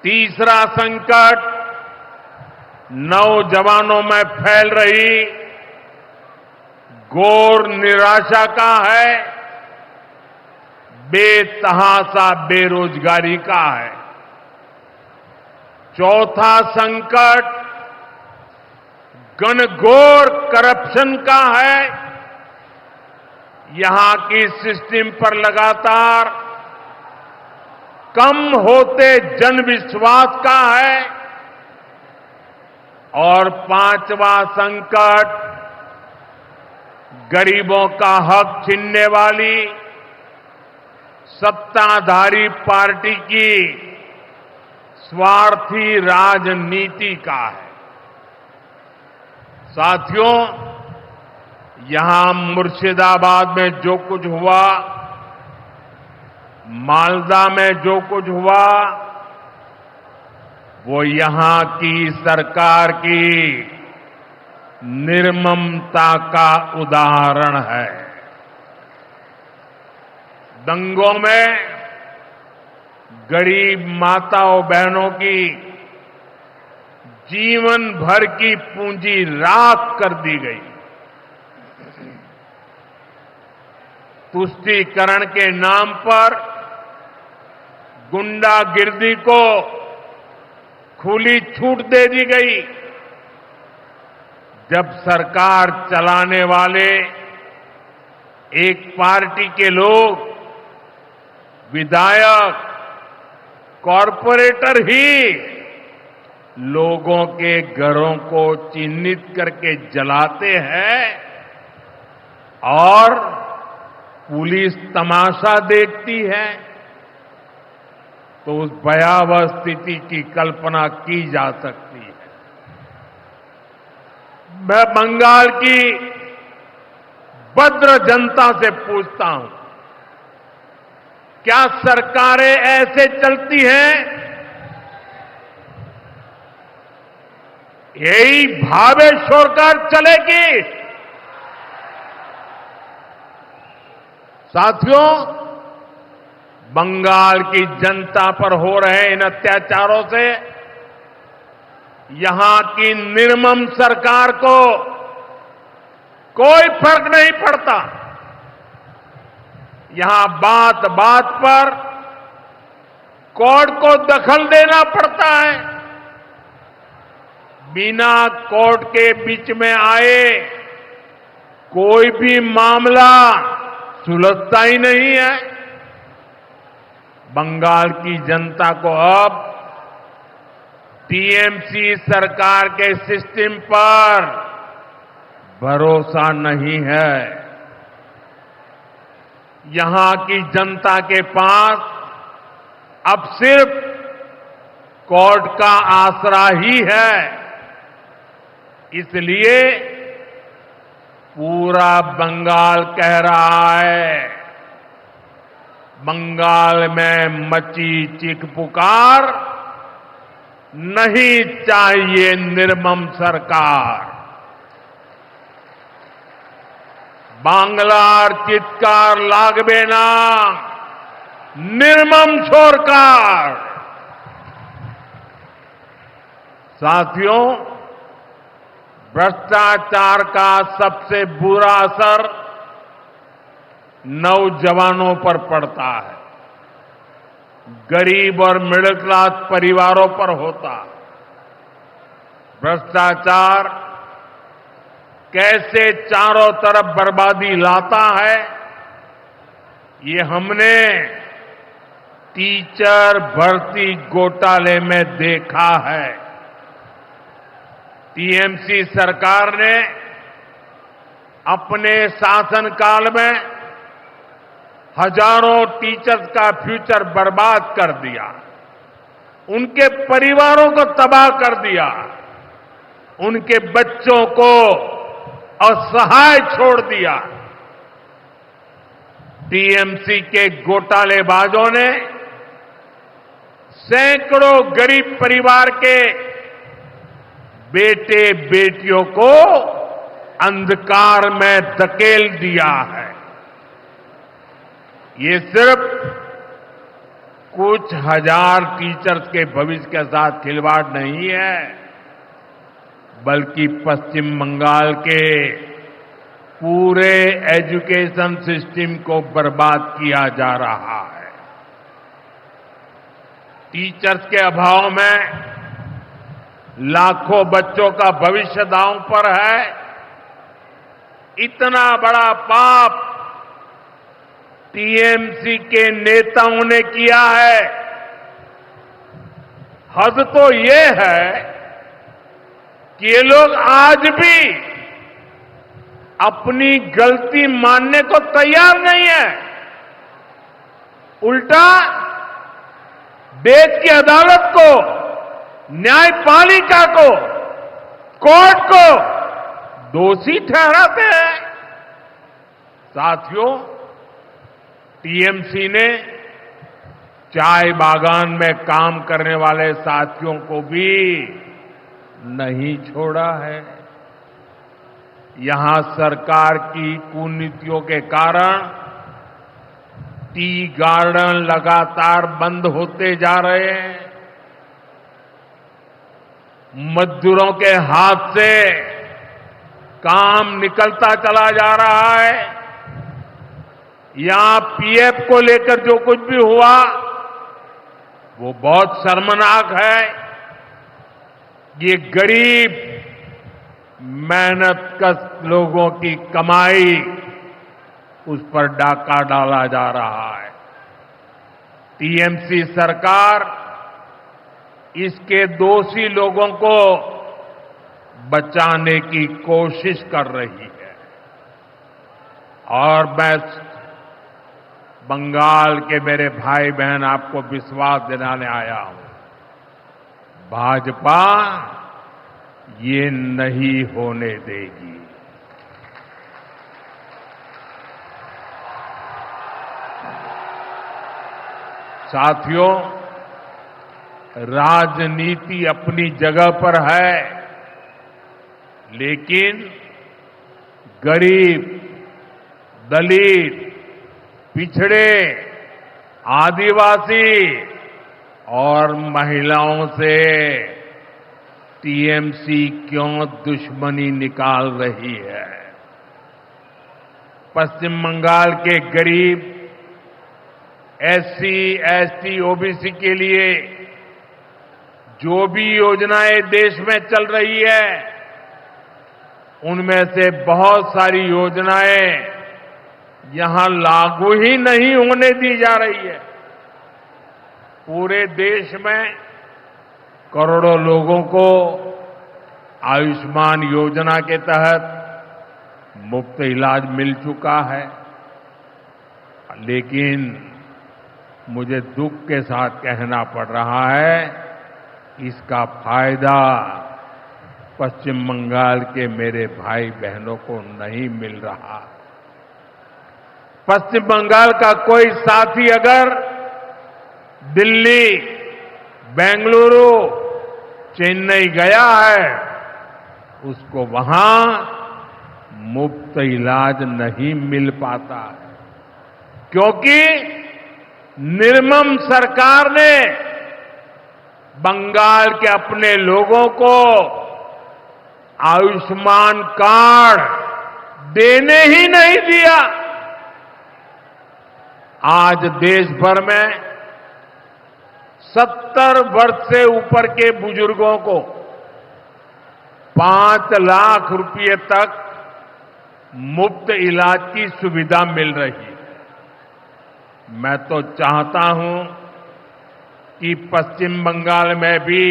तीसरा संकट नौजवानों में फैल रही घोर निराशा का है, बेतहाशा बेरोजगारी का है। चौथा संकट घनघोर करप्शन का है। यहां की सिस्टम पर लगातार कम होते जनविश्वास का है। और पांचवा संकट गरीबों का हक छीनने वाली सत्ताधारी पार्टी की स्वार्थी राजनीति का है। साथियों, यहां मुर्शिदाबाद में जो कुछ हुआ, मालदा में जो कुछ हुआ, वो यहां की सरकार की निर्ममता का उदाहरण है। दंगों में गरीब माताओं बहनों की जीवन भर की पूंजी राख कर दी गई। तुष्टीकरण के नाम पर गुंडागिर्दी को खुली छूट दे दी गई। जब सरकार चलाने वाले एक पार्टी के लोग, विधायक, कॉरपोरेटर ही लोगों के घरों को चिन्हित करके जलाते हैं और पुलिस तमाशा देखती है, तो उस भयावह स्थिति की कल्पना की जा सकती है। मैं बंगाल की भद्र जनता से पूछता हूं, क्या सरकारें ऐसे चलती हैं? यही भावेश्वर चलेगी? साथियों, बंगाल की जनता पर हो रहे इन अत्याचारों से यहां की निर्मम सरकार को कोई फर्क नहीं पड़ता। यहां बात बात पर कोर्ट को दखल देना पड़ता है। बिना कोर्ट के बीच में आए कोई भी मामला सुलझता ही नहीं है। बंगाल की जनता को अब टीएमसी सरकार के सिस्टम पर भरोसा नहीं है। यहां की जनता के पास अब सिर्फ कोर्ट का आसरा ही है। इसलिए पूरा बंगाल कह रहा है, बंगाल में मची चीख पुकार, नहीं चाहिए निर्मम सरकार। बांग्लार चित्कार लागबे ना, निर्मम सरकार। साथियों, भ्रष्टाचार का सबसे बुरा असर नौजवानों पर पड़ता है, गरीब और मिडिल क्लास परिवारों पर होता। भ्रष्टाचार कैसे चारों तरफ बर्बादी लाता है, ये हमने टीचर भर्ती घोटाले में देखा है। टीएमसी सरकार ने अपने शासनकाल में हजारों टीचर्स का फ्यूचर बर्बाद कर दिया, उनके परिवारों को तबाह कर दिया, उनके बच्चों को असहाय छोड़ दिया। टीएमसी के घोटालेबाजों ने सैकड़ों गरीब परिवार के बेटे बेटियों को अंधकार में धकेल दिया है। ये सिर्फ कुछ हजार टीचर्स के भविष्य के साथ खिलवाड़ नहीं है, बल्कि पश्चिम बंगाल के पूरे एजुकेशन सिस्टम को बर्बाद किया जा रहा है। टीचर्स के अभाव में लाखों बच्चों का भविष्य दांव पर है। इतना बड़ा पाप टीएमसी के नेताओं ने किया है। हद तो ये है कि ये लोग आज भी अपनी गलती मानने को तैयार नहीं है। उल्टा देश की अदालत को, न्यायपालिका को, कोर्ट को दोषी ठहराते हैं। साथियों, टीएमसी ने चाय बागान में काम करने वाले साथियों को भी नहीं छोड़ा है। यहां सरकार की कुनीतियों के कारण टी गार्डन लगातार बंद होते जा रहे हैं। मजदूरों के हाथ से काम निकलता चला जा रहा है। यहां पीएफ को लेकर जो कुछ भी हुआ वो बहुत शर्मनाक है। ये गरीब मेहनतकश लोगों की कमाई, उस पर डाका डाला जा रहा है। टीएमसी सरकार इसके दोषी लोगों को बचाने की कोशिश कर रही है। और मैं बंगाल के मेरे भाई बहन आपको विश्वास दिलाने आया हूं, भाजपा ये नहीं होने देगी। साथियों, राजनीति अपनी जगह पर है, लेकिन गरीब, दलित, पिछड़े, आदिवासी और महिलाओं से टीएमसी क्यों दुश्मनी निकाल रही है? पश्चिम बंगाल के गरीब, एससी, एसटी, ओबीसी के लिए जो भी योजनाएं देश में चल रही है, उनमें से बहुत सारी योजनाएं यहां लागू ही नहीं होने दी जा रही है। पूरे देश में करोड़ों लोगों को आयुष्मान योजना के तहत मुफ्त इलाज मिल चुका है, लेकिन मुझे दुख के साथ कहना पड़ रहा है, इसका फायदा पश्चिम बंगाल के मेरे भाई बहनों को नहीं मिल रहा। पश्चिम बंगाल का कोई साथी अगर दिल्ली, बेंगलुरु, चेन्नई गया है, उसको वहां मुफ्त इलाज नहीं मिल पाता है, क्योंकि निर्मम सरकार ने बंगाल के अपने लोगों को आयुष्मान कार्ड देने ही नहीं दिया। आज देश भर में 70 वर्ष से ऊपर के बुजुर्गों को 5 लाख रुपए तक मुफ्त इलाज की सुविधा मिल रही है। मैं तो चाहता हूं कि पश्चिम बंगाल में भी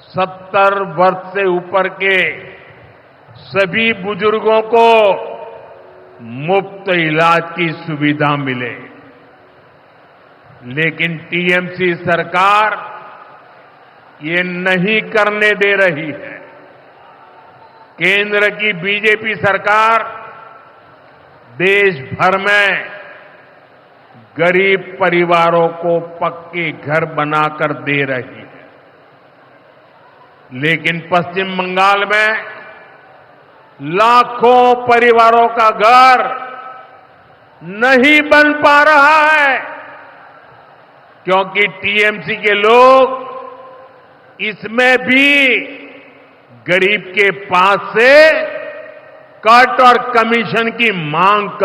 70 वर्ष से ऊपर के सभी बुजुर्गों को मुफ्त इलाज की सुविधा मिले, लेकिन टीएमसी सरकार ये नहीं करने दे रही है। केंद्र की बीजेपी सरकार देश भर में गरीब परिवारों को पक्के घर बनाकर दे रही है, लेकिन पश्चिम बंगाल में लाखों परिवारों का घर नहीं बन पा रहा है। क्योंकि टीएमसी के लोग इसमें भी गरीब के पास से कट और कमीशन की मांग कर